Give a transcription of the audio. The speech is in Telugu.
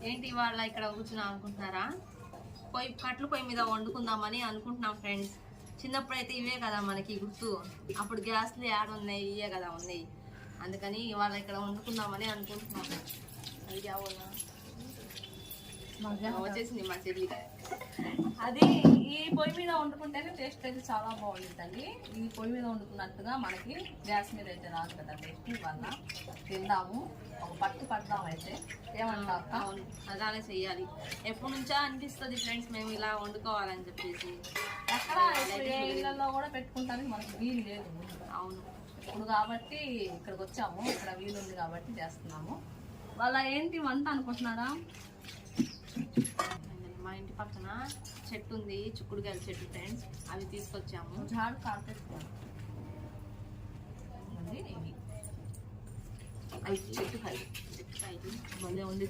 ఏంటి వాళ్ళ ఇక్కడ కూర్చున్నాం అనుకుంటున్నారా? కట్లు పొయ్యి మీద వండుకుందామని అనుకుంటున్నాం ఫ్రెండ్స్. చిన్నప్పుడు అయితే ఇవే కదా మనకి గుర్తు. అప్పుడు గ్యాస్లు యాడ్ ఉన్నాయి, ఇవే కదా ఉన్నాయి. అందుకని ఇవాళ ఇక్కడ వండుకుందామని అనుకుంటున్నాం. అది వచ్చేసింది మా చెల్లి. అది ఈ పొయ్యి మీద వండుకుంటేనే టేస్ట్ అయితే చాలా బాగుంటుందండి. ఈ పొయ్యి మీద వండుకున్నట్టుగా మనకి గ్యాస్ మీద అయితే రాదు కదా టేస్ట్. వల్ల తిందాము, ఒక పడదాం అయితే. ఏమంటారు? అవును, అలానే చెయ్యాలి. ఎప్పటి నుంచో అనిపిస్తుంది ఫ్రెండ్స్ మేము ఇలా వండుకోవాలని చెప్పేసి. ఎక్కడ ఏ ఇళ్ళల్లో కూడా పెట్టుకుంటానికి మనకి వీలు లేదు. అవును, ఇప్పుడు కాబట్టి ఇక్కడికి వచ్చాము, ఇక్కడ వీలు ఉంది కాబట్టి చేస్తున్నాము. వాళ్ళ ఏంటి వంట అనుకుంటున్నారా? మా ఇంటి పక్కన చెట్టు ఉంది, చిక్కుడుకాయల చెట్టు ఫ్రెండ్స్. అవి తీసుకొచ్చాము. జాడు కార్పెట్ ఇవి చెట్టు కాయలు భలే ఉంది.